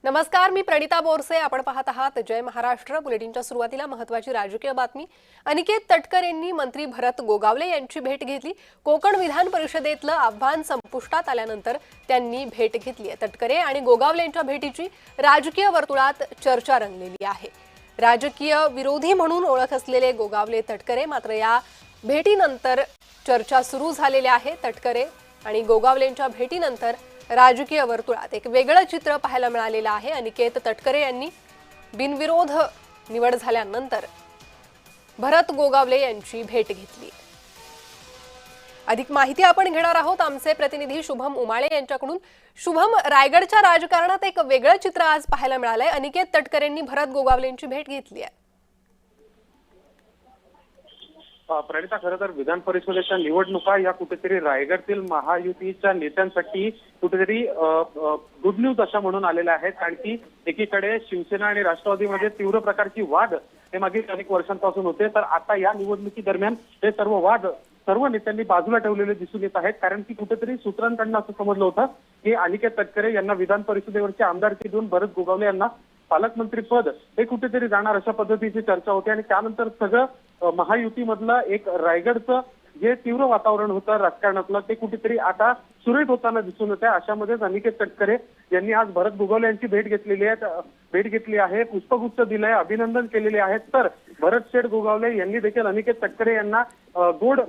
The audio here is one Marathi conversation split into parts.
नमस्कार, मी प्रणिता बोरसे. आपण पाहत आहात जय महाराष्ट्र. बुलेटिनच्या सुरुवातीला महत्त्वाची राजकीय बातमी. अनिकेत तटकरे यांनी मंत्री भरत गोगावले यांची भेट घेतली. कोकण विधान परिषदेतलं आव्हान संपुष्टात आल्यानंतर त्यांनी भेट घेतली आहे. तटकरे आणि गोगावले यांच्या भेटीची राजकीय वर्तुळात चर्चा रंगलेली आहे. राजकीय विरोधी म्हणून ओळख असलेले गोगावले तटकरे मात्र या भेटीनंतर चर्चा सुरू झालेल्या आहे. तटकरे आणि गोगावले यांच्या भेटीनंतर राजकीय वर्तुळात एक वेगळं चित्र पाहायला मिळालेलं आहे. अनिकेत तटकरे यांनी बिनविरोध निवड झाल्यानंतर भरत गोगावले यांची भेट घेतली. अधिक माहिती आपण घेणार आहोत आमचे प्रतिनिधी शुभम उमाळे यांच्याकडून. शुभम, रायगडच्या राजकारणात एक वेगळं चित्र आज पाहायला मिळालंय. अनिकेत तटकरेंनी भरत गोगावले यांची भेट घेतली आहे. प्रणिता, खरं तर विधान परिषदेच्या निवडणुका या कुठेतरी रायगडतील महायुतीच्या नेत्यांसाठी कुठेतरी गुड न्यूज अशा म्हणून आलेल्या आहेत. कारण की एकीकडे शिवसेना आणि राष्ट्रवादीमध्ये तीव्र प्रकारची वाद हे मागील अनेक वर्षांपासून होते, तर आता या निवडणुकी दरम्यान हे सर्व वाद सर्व नेत्यांनी बाजूला ठेवलेले दिसून येत आहेत. कारण की कुठेतरी सूत्रांकडून असं समजलं होतं की अनिकेत तटकरे यांना विधान परिषदेवरची आमदारकी देऊन भरत गोगावले यांना पालकमंत्री पद हे कुठेतरी जाणार अशा पद्धतीची चर्चा होती. आणि त्यानंतर सगळं महायुतीमधलं एक रायगडचं जे तीव्र वातावरण होतं राजकारणातलं ते कुठेतरी आता सुरळीत होताना दिसून येत आहे. अशामध्येच अनिकेत तटकरे यांनी आज भरत गोगावले यांची भेट घेतली आहे. पुष्पगुच्छ दिलंय, अभिनंदन केलेले आहेत. तर भरत शेठ गोगावले यांनी देखील अनिकेत तटकरे यांना गोड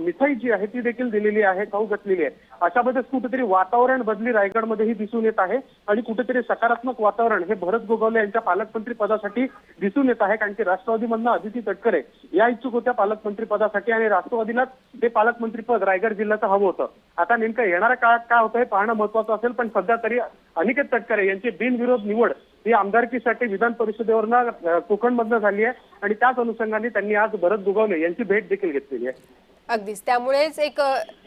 मिठाई जी आहे ती देखील दिलेली आहे, खाऊ घातलेली आहे. अशामध्येच कुठेतरी वातावरण बदली रायगडमध्येही दिसून येत आहे आणि कुठेतरी सकारात्मक वातावरण हे भरत गोगावले यांच्या पालकमंत्री पदासाठी दिसून येत आहे. कारण की राष्ट्रवादीमधनं अदिती तटकरे या इच्छुक होत्या पालकमंत्री पदासाठी आणि राष्ट्रवादीला ते पालकमंत्री पद रायगड जिल्ह्याचं हवं होतं. आता नेमकं येणाऱ्या काळात काय होतं हे पाहणं महत्वाचं असेल. पण सध्या तरी अनिकेत तटकरे यांची बिनविरोध निवड ही आमदारकीसाठी विधान परिषदेवरनं कोकणमधनं झाली आहे आणि त्याच अनुषंगाने त्यांनी आज भरत गोगावले यांची भेट देखील घेतलेली आहे. अगदीच, त्यामुळेच एक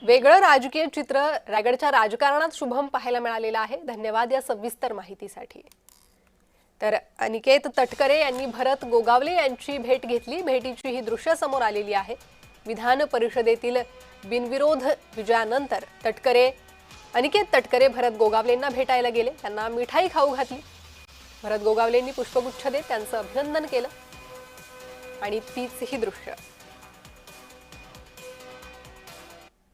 वेगळं राजकीय चित्र रायगडच्या राजकारणात शुभम पाहायला मिळालेलं आहे. धन्यवाद या सविस्तर माहितीसाठी. तर अनिकेत तटकरे यांनी भरत गोगावले यांची भेट घेतली. भेटीची ही दृश्य समोर आलेली आहे. विधान परिषदेतील बिनविरोध विजयानंतर अनिकेत तटकरे भरत गोगावलेंना भेटायला गेले. त्यांना मिठाई खाऊ घातली. भरत गोगावलेंनी पुष्पगुच्छ देत त्यांचं अभिनंदन केलं आणि तीच ही दृश्य